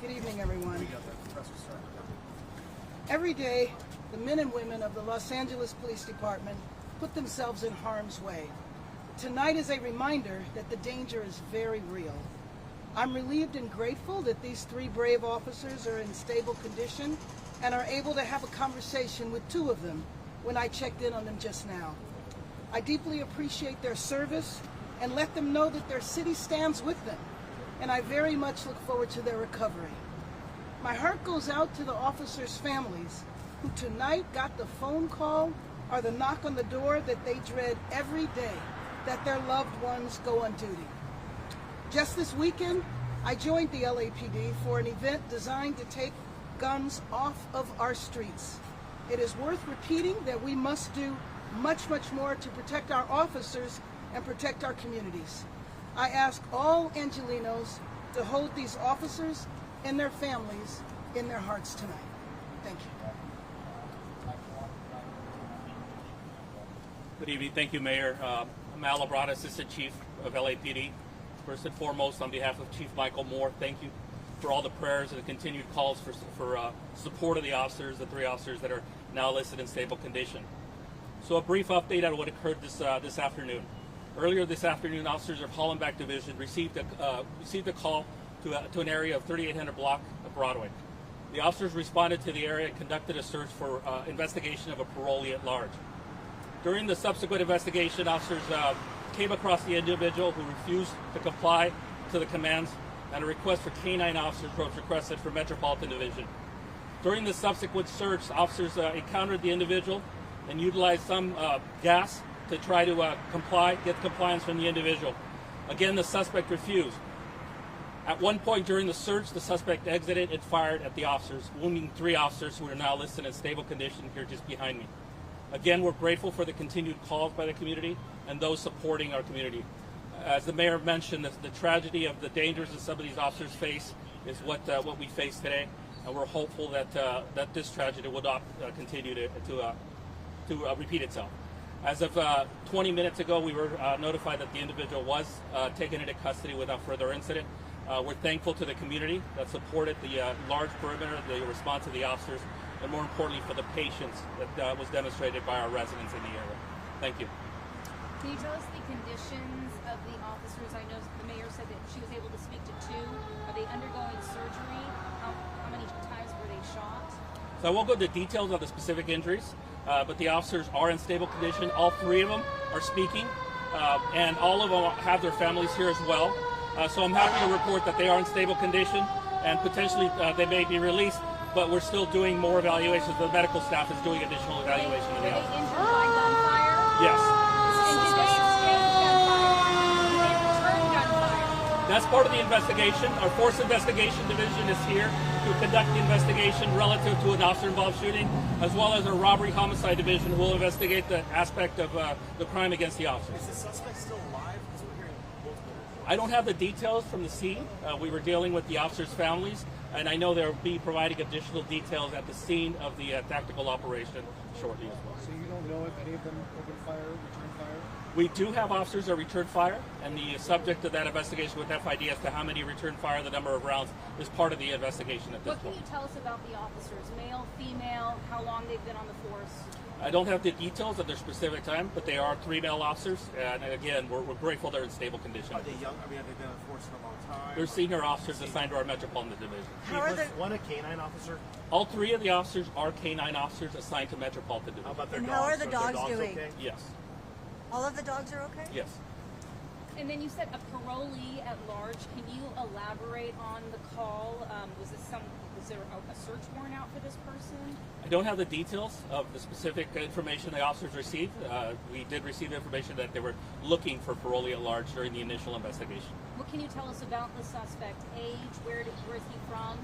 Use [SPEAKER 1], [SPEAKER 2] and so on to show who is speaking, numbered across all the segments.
[SPEAKER 1] Good evening, everyone. Every day, the men and women of the Los Angeles Police Department put themselves in harm's way. Tonight is a reminder that the danger is very real. I'm relieved and grateful that these three brave officers are in stable condition and are able to have a conversation with two of them when I checked in on them just now. I deeply appreciate their service and let them know that their city stands with them, and I very much look forward to their recovery. My heart goes out to the officers' families who tonight got the phone call or the knock on the door that they dread every day, that their loved ones go on duty. Just this weekend, I joined the LAPD for an event designed to take guns off of our streets. It is worth repeating that we must do much, much more to protect our officers and protect our communities. I ask all Angelenos to hold these officers and their families in their hearts tonight. Thank you.
[SPEAKER 2] Good evening. Thank you, Mayor. I'm Al Labrada, Assistant Chief of LAPD. First and foremost, on behalf of Chief Michael Moore, thank you for all the prayers and the continued calls for support of the officers, the three officers that are now listed in stable condition. So a brief update on what occurred this afternoon. Earlier this afternoon, officers of Hollenbeck Division received a call to an area of 3800 block of Broadway. The officers responded to the area and conducted a search for investigation of a parolee at large. During the subsequent investigation, officers came across the individual who refused to comply to the commands, and a request for K-9 officers was requested for Metropolitan Division. During the subsequent search, officers encountered the individual and utilized some gas to try to get compliance from the individual. Again, the suspect refused. At one point during the search, the suspect exited and fired at the officers, wounding three officers who are now listed in stable condition here just behind me. Again, we're grateful for the continued calls by the community and those supporting our community. As the mayor mentioned, the tragedy of the dangers that some of these officers face is what we face today, and we're hopeful that this tragedy will not continue to repeat itself. As of 20 minutes ago, we were notified that the individual was taken into custody without further incident. We're thankful to the community that supported the large perimeter, the response of the officers, and more importantly for the patience that was demonstrated by our residents in the area. Thank you.
[SPEAKER 3] Can you tell us the conditions of the officers? I know the mayor said that she was able to speak to two. Are they undergoing surgery? How many times were they shot?
[SPEAKER 2] So I won't go into details of the specific injuries, but the officers are in stable condition. All three of them are speaking, and all of them have their families here as well. So I'm happy to report that they are in stable condition, and potentially they may be released, but we're still doing more evaluations. The medical staff is doing additional evaluation of the officers.
[SPEAKER 3] Were they injured by gunfire?
[SPEAKER 2] Yes.
[SPEAKER 3] And did they exchange gunfire? Did they return gunfire?
[SPEAKER 2] That's part of the investigation. Our Force Investigation Division is here to conduct the investigation relative to an officer-involved shooting, as well as our Robbery Homicide Division, who will investigate the aspect of the crime against the officers.
[SPEAKER 4] Is the suspect still alive? Because we're hearing multiple reports.
[SPEAKER 2] I don't have the details from the scene. We were dealing with the officers' families, and I know they'll be providing additional details at the scene of the tactical operation shortly as well.
[SPEAKER 5] So you don't know if any of them opened fire, returned fire?
[SPEAKER 2] We do have officers that return fire, and the subject of that investigation with FID as to how many return fire, the number of rounds, is part of the investigation at this
[SPEAKER 3] What can
[SPEAKER 2] point.
[SPEAKER 3] you tell us about the officers? Male, female, how long they've been on the force?
[SPEAKER 2] I don't have the details of their specific time, but they are three male officers, and again, we're grateful they're in stable condition.
[SPEAKER 4] Are they young? I mean, have they been on the force for a long time?
[SPEAKER 2] They're senior officers assigned to our Metropolitan Division.
[SPEAKER 4] How are they? One a K-9 officer?
[SPEAKER 2] All three of the officers are K-9 officers assigned to Metropolitan
[SPEAKER 4] How
[SPEAKER 2] Division.
[SPEAKER 4] about their
[SPEAKER 6] And
[SPEAKER 4] dogs?
[SPEAKER 6] how are the
[SPEAKER 4] their
[SPEAKER 6] dogs doing?
[SPEAKER 4] Okay?
[SPEAKER 2] Yes,
[SPEAKER 6] All of the dogs are okay?
[SPEAKER 2] yes.
[SPEAKER 3] And then you said a parolee at large. Can you elaborate on the call? Was there a search warrant out for this person?
[SPEAKER 2] I don't have the details of the specific information the officers received. We did receive information that they were looking for parolee at large during the initial investigation.
[SPEAKER 3] What can you tell us about the suspect? Age? Where is he from?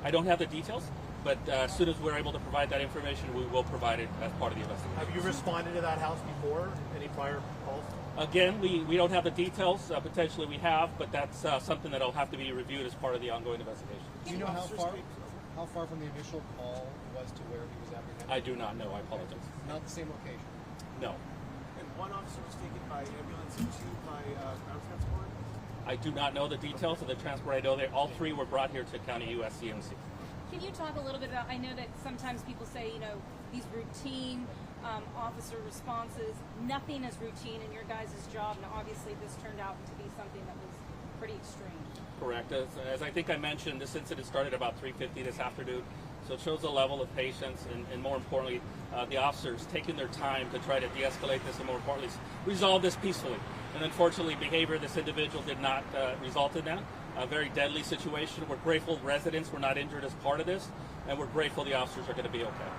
[SPEAKER 2] I don't have the details, but as soon as we're able to provide that information, we will provide it as part of the investigation.
[SPEAKER 4] Have you responded to that house before? Any prior calls?
[SPEAKER 2] Again, we don't have the details. Potentially we have, but that's something that will have to be reviewed as part of the ongoing investigation.
[SPEAKER 5] Do you know how far from the initial call was to where he was apprehended?
[SPEAKER 2] I do not know. I apologize.
[SPEAKER 5] Not the same location.
[SPEAKER 2] No.
[SPEAKER 4] And one officer was taken by ambulance and two by ground transport?
[SPEAKER 2] I do not know the details of the transport. I know that all three were brought here to County USCMC.
[SPEAKER 3] Can you talk a little bit about, I know that sometimes people say, these routine officer responses, nothing is routine in your guys' job, and obviously this turned out to be something that was pretty extreme.
[SPEAKER 2] Correct. As I think I mentioned, this incident started about 3:50 this afternoon, so it shows the level of patience and more importantly, the officers taking their time to try to de-escalate this and more importantly, resolve this peacefully. And unfortunately, behavior of this individual did not result in that. A very deadly situation. We're grateful residents were not injured as part of this, and we're grateful the officers are going to be okay.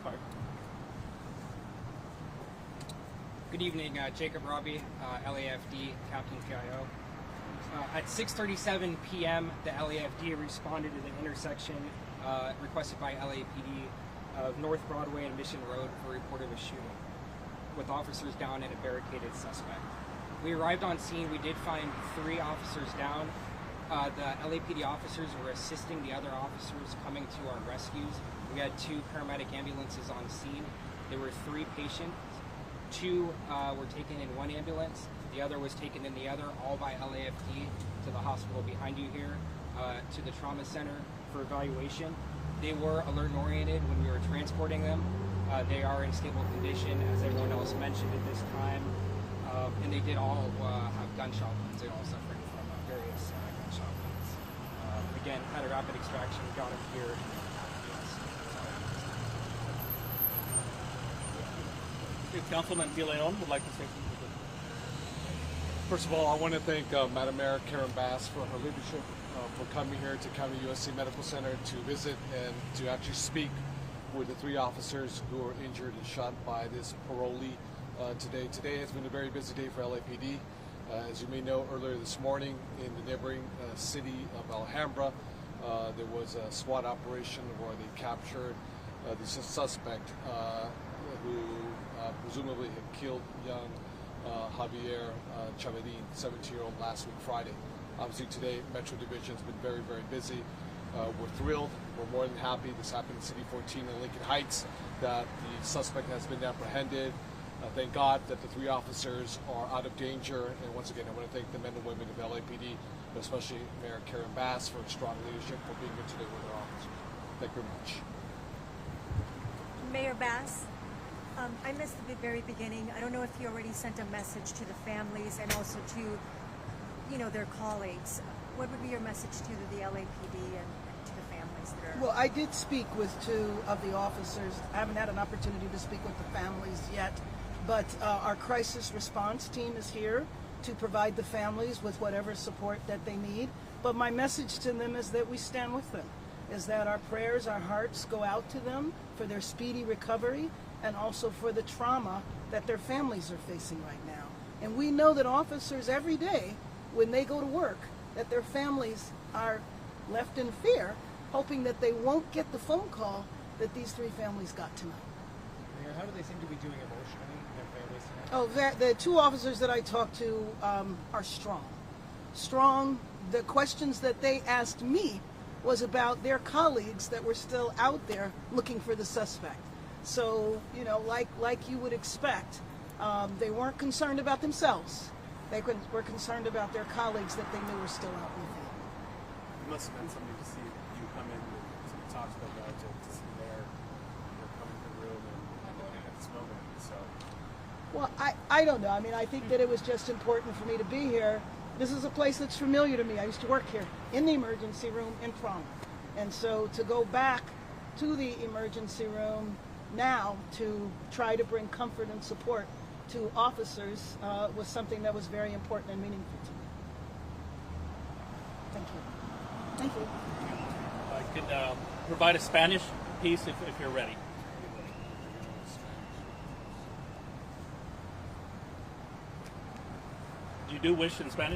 [SPEAKER 2] All right.
[SPEAKER 7] Good evening, Jacob Robbie, LAFD, Captain PIO. At 6:37 p.m., the LAFD responded to the intersection requested by LAPD of North Broadway and Mission Road for a report of a shooting, with officers down and a barricaded suspect. We arrived on scene. We did find 3 officers down. The LAPD officers were assisting the other officers coming to our rescues. We had 2 paramedic ambulances on scene. There were 3 patients. 2 were taken in one ambulance. The other was taken in the other, all by LAFD, to the hospital behind you here, to the trauma center for evaluation. They were alert and oriented when we were transporting them. They are in stable condition, as everyone else mentioned at this time. And they did all have gunshot wounds. They all suffered from various gunshot wounds. Again, had a rapid extraction, got them here.
[SPEAKER 2] Councilman De Leon would like to say something.
[SPEAKER 8] First of all, I want to thank Madam Mayor Karen Bass for her leadership, for coming here to County USC Medical Center to visit and to actually speak with the 3 officers who were injured and shot by this parolee today. Today has been a very busy day for LAPD. As you may know, earlier this morning in the neighboring city of Alhambra, there was a SWAT operation where they captured the suspect who presumably had killed young Javier Chavedin, 17-year-old, last week Friday. Obviously today, Metro Division has been very, very busy. We're thrilled. We're more than happy. This happened in City 14 in Lincoln Heights, that the suspect has been apprehended. Thank God that the 3 officers are out of danger. And once again, I want to thank the men and women of LAPD, but especially Mayor Karen Bass for strong leadership, for being here today with our officers. Thank you very much.
[SPEAKER 6] Mayor Bass, I missed the very beginning. I don't know if you already sent a message to the families and also to, their colleagues. What would be your message to the LAPD and to the families that are...
[SPEAKER 1] Well, I did speak with 2 of the officers. I haven't had an opportunity to speak with the families yet, but our crisis response team is here to provide the families with whatever support that they need. But my message to them is that we stand with them, is that our prayers, our hearts go out to them for their speedy recovery and also for the trauma that their families are facing right now. And we know that officers every day, when they go to work, that their families are left in fear, hoping that they won't get the phone call that these 3 families got tonight.
[SPEAKER 5] Mayor, how do they seem to be doing emotionally, their families
[SPEAKER 1] Oh,
[SPEAKER 5] tonight?
[SPEAKER 1] the 2 officers that I talked to are strong. Strong. The questions that they asked me was about their colleagues that were still out there looking for the suspect. So, like you would expect, they weren't concerned about themselves. They were concerned about their colleagues that they knew were still out in the field.
[SPEAKER 4] It must have been something to see you come in and talk to them, to see the mayor come into the room and at this moment. So.
[SPEAKER 1] Well, I don't know. I mean, I think that it was just important for me to be here. This is a place that's familiar to me. I used to work here in the emergency room in trauma. And so to go back to the emergency room now to try to bring comfort and support to officers was something that was very important and meaningful to me. Thank you. Thank you.
[SPEAKER 2] I can provide a Spanish piece if you're ready. You do wish in Spanish?